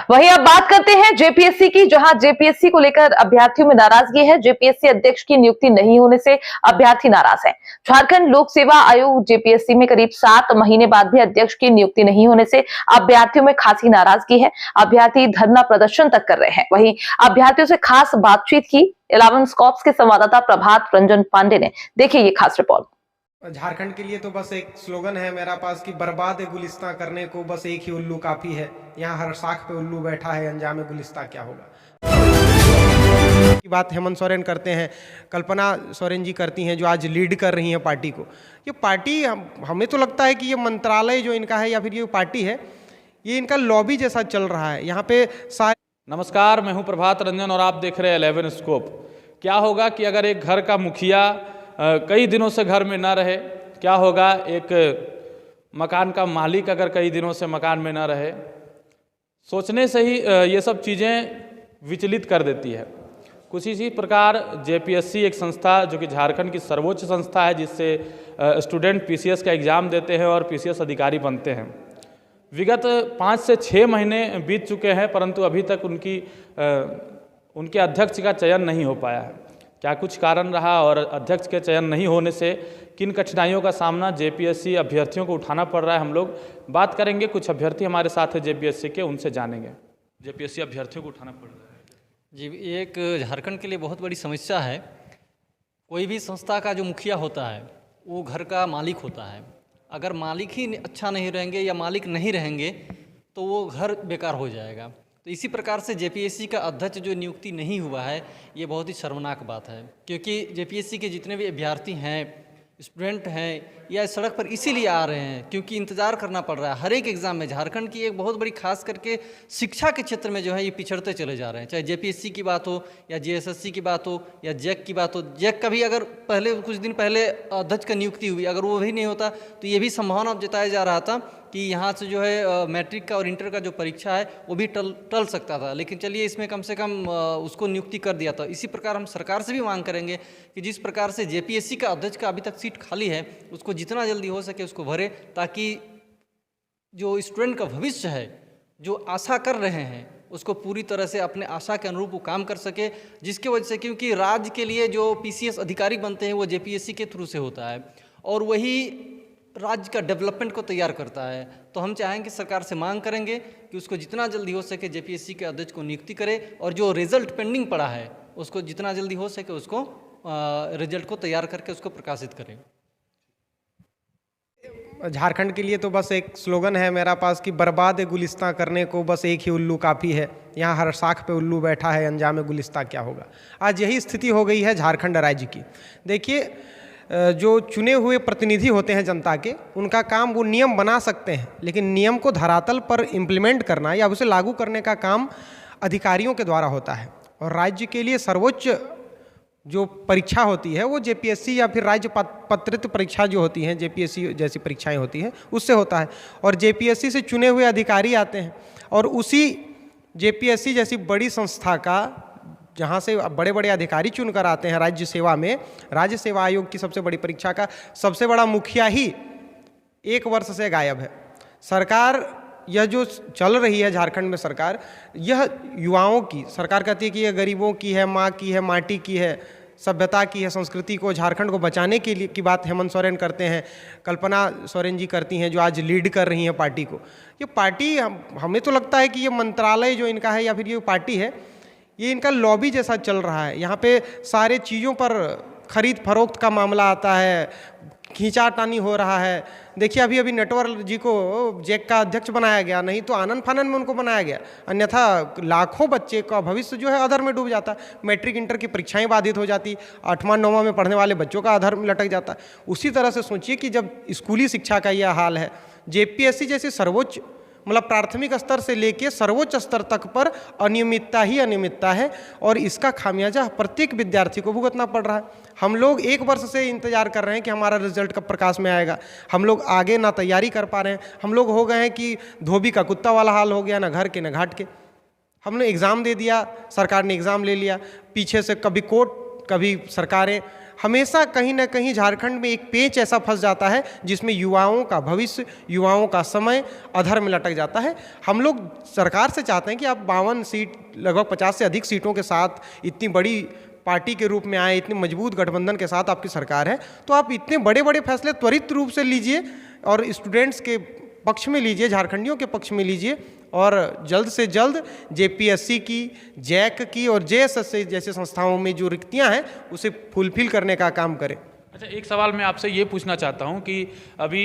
वहीं अब बात करते हैं जेपीएससी की, जहां जेपीएससी को लेकर अभ्यर्थियों में नाराजगी है। जेपीएससी अध्यक्ष की नियुक्ति नहीं होने से अभ्यर्थी नाराज है। झारखंड लोक सेवा आयोग जेपीएससी में करीब 7 महीने बाद भी अध्यक्ष की नियुक्ति नहीं होने से अभ्यर्थियों में खासी नाराजगी है। अभ्यर्थी धरना प्रदर्शन तक कर रहे हैं। वहीं अभ्यर्थियों से खास बातचीत की 11 स्कॉप्स के संवाददाता प्रभात रंजन पांडे ने। देखिए ये खास रिपोर्ट। झारखंड के लिए तो बस एक स्लोगन है मेरा पास कि बर्बाद गुलिस्तां करने को बस एक ही उल्लू काफी है। यहाँ हर शाख पे उल्लू बैठा है, अंजाम गुलिस्तां क्या होगा। की बात हेमंत सोरेन करते हैं, कल्पना सोरेन जी करती हैं, जो आज लीड कर रही हैं पार्टी को। ये पार्टी हमें तो लगता है कि ये मंत्रालय जो इनका है या फिर ये पार्टी है, ये इनका लॉबी जैसा चल रहा है। यहाँ पे नमस्कार, मैं हूँ प्रभात रंजन और आप देख रहे हैं 11 स्कोप। क्या होगा कि अगर एक घर का मुखिया कई दिनों से घर में ना रहे, क्या होगा एक मकान का मालिक अगर कई दिनों से मकान में ना रहे, सोचने से ही ये सब चीज़ें विचलित कर देती है। कुछ इसी प्रकार जेपीएससी एक संस्था जो कि झारखंड की सर्वोच्च संस्था है, जिससे स्टूडेंट पीसीएस का एग्ज़ाम देते हैं और पीसीएस अधिकारी बनते हैं। विगत 5 से 6 महीने बीत चुके हैं, परंतु अभी तक उनके अध्यक्ष का चयन नहीं हो पाया है। क्या कुछ कारण रहा और अध्यक्ष के चयन नहीं होने से किन कठिनाइयों का सामना जेपीएससी अभ्यर्थियों को उठाना पड़ रहा है, हम लोग बात करेंगे। कुछ अभ्यर्थी हमारे साथ हैं जेपीएससी के, उनसे जानेंगे। जेपीएससी अभ्यर्थियों को उठाना पड़ रहा है जी, ये एक झारखंड के लिए बहुत बड़ी समस्या है। कोई भी संस्था का जो मुखिया होता है वो घर का मालिक होता है। अगर मालिक ही अच्छा नहीं रहेंगे या मालिक नहीं रहेंगे तो वो घर बेकार हो जाएगा। तो इसी प्रकार से जेपीएससी का अध्यक्ष जो नियुक्ति नहीं हुआ है, ये बहुत ही शर्मनाक बात है, क्योंकि जेपीएससी के जितने भी अभ्यर्थी हैं, स्टूडेंट हैं, या सड़क पर इसीलिए आ रहे हैं क्योंकि इंतज़ार करना पड़ रहा है। हर एक एग्ज़ाम में झारखंड की एक बहुत बड़ी, खास करके शिक्षा के क्षेत्र में जो है ये पिछड़ते चले जा रहे हैं। चाहे जेपीएससी की बात हो या जेएसएससी की बात हो या जैक की बात हो। जैक का भी अगर पहले कुछ दिन पहले अध्यक्ष का नियुक्ति हुई, अगर वो भी नहीं होता तो ये भी संभावना जताया जा रहा था कि यहाँ से जो है मैट्रिक का और इंटर का जो परीक्षा है वो भी टल सकता था। लेकिन चलिए, इसमें कम से कम उसको नियुक्ति कर दिया था। इसी प्रकार हम सरकार से भी मांग करेंगे कि जिस प्रकार से जेपीएससी का अध्यक्ष का अभी तक सीट खाली है, उसको जितना जल्दी हो सके उसको भरे, ताकि जो स्टूडेंट का भविष्य है, जो आशा कर रहे हैं, उसको पूरी तरह से अपने आशा के अनुरूप वो काम कर सके। जिसकी वजह से, क्योंकि राज्य के लिए जो पीसीएस अधिकारी बनते हैं वो जेपीएससी के थ्रू से होता है और वही राज्य का डेवलपमेंट को तैयार करता है। तो हम चाहेंगे, सरकार से मांग करेंगे कि उसको जितना जल्दी हो सके जेपीएससी के अध्यक्ष को नियुक्ति करे और जो रिजल्ट पेंडिंग पड़ा है उसको जितना जल्दी हो सके उसको रिजल्ट को तैयार करके उसको प्रकाशित करें। झारखंड के लिए तो बस एक स्लोगन है मेरा पास कि बर्बाद गुलिस्तां करने को बस एक ही उल्लू काफ़ी है। यहाँ हर शाख पे उल्लू बैठा है, अंजाम गुलिस्तां क्या होगा। आज यही स्थिति हो गई है झारखंड राज्य की। देखिए, जो चुने हुए प्रतिनिधि होते हैं जनता के, उनका काम वो नियम बना सकते हैं, लेकिन नियम को धरातल पर इम्प्लीमेंट करना या उसे लागू करने का काम अधिकारियों के द्वारा होता है। और राज्य के लिए सर्वोच्च जो परीक्षा होती है वो जेपीएससी या फिर राज्य पत्रित परीक्षा जो होती हैं, जेपीएससी जैसी परीक्षाएं होती हैं, उससे होता है। और जेपीएससी से चुने हुए अधिकारी आते हैं और उसी जेपीएससी जैसी बड़ी संस्था का, जहाँ से बड़े बड़े अधिकारी चुनकर आते हैं राज्य सेवा में, राज्य सेवा आयोग की सबसे बड़ी परीक्षा का सबसे बड़ा मुखिया ही 1 वर्ष से गायब है। सरकार, यह जो चल रही है झारखंड में सरकार, यह युवाओं की सरकार कहती है कि यह गरीबों की है, माँ की है, माटी की है, सभ्यता की है, संस्कृति को, झारखंड को बचाने के लिए की बात हेमंत सोरेन करते हैं, कल्पना सोरेन जी करती हैं, जो आज लीड कर रही हैं पार्टी को। ये पार्टी हमें तो लगता है कि ये मंत्रालय जो इनका है या फिर ये पार्टी है, ये इनका लॉबी जैसा चल रहा है। यहाँ पे सारे चीज़ों पर खरीद फरोख्त का मामला आता है, खींचातानी हो रहा है। देखिए, अभी नेटवर्क जी को जैक का अध्यक्ष बनाया गया, नहीं तो आनन फानन में उनको बनाया गया, अन्यथा लाखों बच्चे का भविष्य जो है अधर में डूब जाता। मैट्रिक इंटर की परीक्षाएं बाधित हो जाती, 8वां 9वां में पढ़ने वाले बच्चों का अधर में लटक जाता। उसी तरह से सोचिए कि जब स्कूली शिक्षा का यह हाल है, जेपीएससी जैसी सर्वोच्च, मतलब प्राथमिक स्तर से लेके सर्वोच्च स्तर तक पर अनियमितता ही अनियमितता है और इसका खामियाजा प्रत्येक विद्यार्थी को भुगतना पड़ रहा है। हम लोग 1 वर्ष से इंतजार कर रहे हैं कि हमारा रिजल्ट कब प्रकाश में आएगा। हम लोग आगे ना तैयारी कर पा रहे हैं। हम लोग हो गए हैं कि धोबी का कुत्ता वाला हाल हो गया, ना घर के ना घाट के। हमने एग्ज़ाम दे दिया, सरकार ने एग्ज़ाम ले लिया, पीछे से कभी कोर्ट कभी सरकारें, हमेशा कहीं ना कहीं झारखंड में एक पेच ऐसा फंस जाता है जिसमें युवाओं का भविष्य, युवाओं का समय अधर में लटक जाता है। हम लोग सरकार से चाहते हैं कि आप 52 सीट, लगभग 50 से अधिक सीटों के साथ इतनी बड़ी पार्टी के रूप में आए, इतने मजबूत गठबंधन के साथ आपकी सरकार है, तो आप इतने बड़े बड़े फैसले त्वरित रूप से लीजिए और स्टूडेंट्स के पक्ष में लीजिए, झारखंडियों के पक्ष में लीजिए और जल्द से जल्द जेपीएससी की, जैक की और जेएसएससी जैसे संस्थाओं में जो रिक्तियां हैं उसे फुलफिल करने का काम करें। अच्छा, एक सवाल मैं आपसे ये पूछना चाहता हूँ कि अभी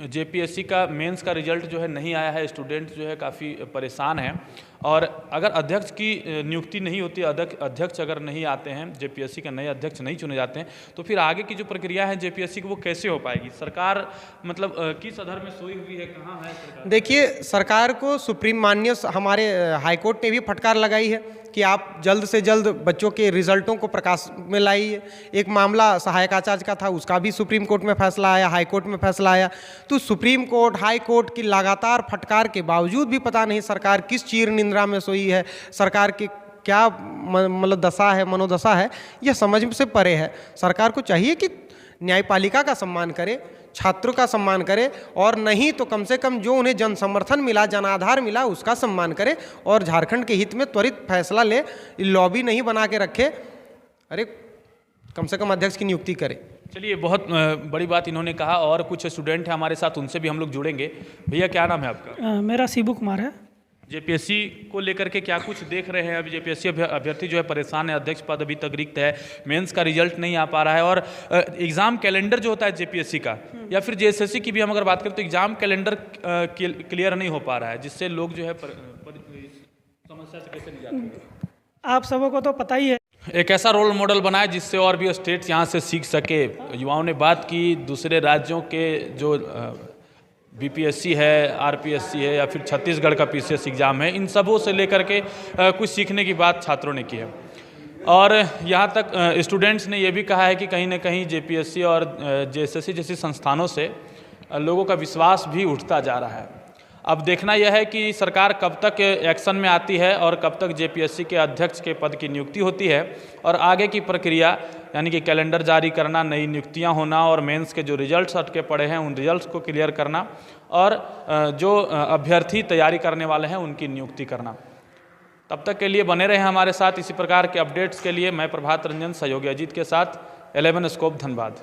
जेपीएससी का मेंस का रिजल्ट जो है नहीं आया है, स्टूडेंट जो है काफ़ी परेशान हैं, और अगर अध्यक्ष की नियुक्ति नहीं होती, अध्यक्ष अगर नहीं आते हैं, जेपीएससी के नए अध्यक्ष नहीं चुने जाते हैं, तो फिर आगे की जो प्रक्रिया है जेपीएससी की वो कैसे हो पाएगी? सरकार मतलब किस अधर में सोई हुई है, कहाँ है सरकार? देखिए, सरकार को सुप्रीम माननीय हमारे हाईकोर्ट ने भी फटकार लगाई है कि आप जल्द से जल्द बच्चों के रिजल्टों को प्रकाश में लाइए। एक मामला सहायक आचार्य का था, उसका भी सुप्रीम कोर्ट में फैसला आया, हाई कोर्ट में फैसला आया। तो सुप्रीम कोर्ट, हाई कोर्ट की लगातार फटकार के बावजूद भी पता नहीं सरकार किस चीर निंद्रा में सोई है, सरकार की क्या मतलब दशा है, मनोदशा है, यह समझ से परे है। सरकार को चाहिए कि न्यायपालिका का सम्मान करे, छात्रों का सम्मान करे, और नहीं तो कम से कम जो उन्हें जन समर्थन मिला, जनाधार मिला, उसका सम्मान करे और झारखंड के हित में त्वरित फैसला ले, लॉबी नहीं बना के रखे। अरे कम से कम अध्यक्ष की नियुक्ति करे। चलिए, बहुत बड़ी बात इन्होंने कहा, और कुछ स्टूडेंट हैं हमारे साथ, उनसे भी हम लोग जुड़ेंगे। भैया, क्या नाम है आपका? मेरा शिबू कुमार है। जेपीएससी को लेकर के क्या कुछ देख रहे हैं? अभी जेपीएससी अभ्यर्थी जो है परेशान है, अध्यक्ष पद अभी तक रिक्त है, मेंस का रिजल्ट नहीं आ पा रहा है, और एग्ज़ाम कैलेंडर जो होता है जेपीएससी का या फिर जेएसएससी की भी हम अगर बात करें तो एग्ज़ाम कैलेंडर क्लियर नहीं हो पा रहा है, जिससे लोग जो है समस्या से कैसे निजात होंगे? आप सबों को तो पता ही है। एक ऐसा रोल मॉडल बनाए जिससे और भी स्टेट्स यहाँ से सीख सके। युवाओं ने बात की दूसरे राज्यों के जो बीपीएससी है, आरपीएससी है या फिर छत्तीसगढ़ का पीसीएस एग्ज़ाम है, इन सबों से लेकर के कुछ सीखने की बात छात्रों ने की है। और यहाँ तक स्टूडेंट्स ने ये भी कहा है कि कहीं ना कहीं जेपीएससी और जेएसएससी जैसी संस्थानों से लोगों का विश्वास भी उठता जा रहा है। अब देखना यह है कि सरकार कब तक एक्शन में आती है और कब तक जेपीएससी के अध्यक्ष के पद की नियुक्ति होती है, और आगे की प्रक्रिया यानी कि कैलेंडर जारी करना, नई नियुक्तियां होना और मेंस के जो रिजल्ट्स अटके पड़े हैं उन रिजल्ट्स को क्लियर करना, और जो अभ्यर्थी तैयारी करने वाले हैं उनकी नियुक्ति करना। तब तक के लिए बने रहे हमारे साथ। इसी प्रकार के अपडेट्स के लिए मैं प्रभात रंजन, सहयोगी अजीत के साथ 11 स्कोप, धनबाद।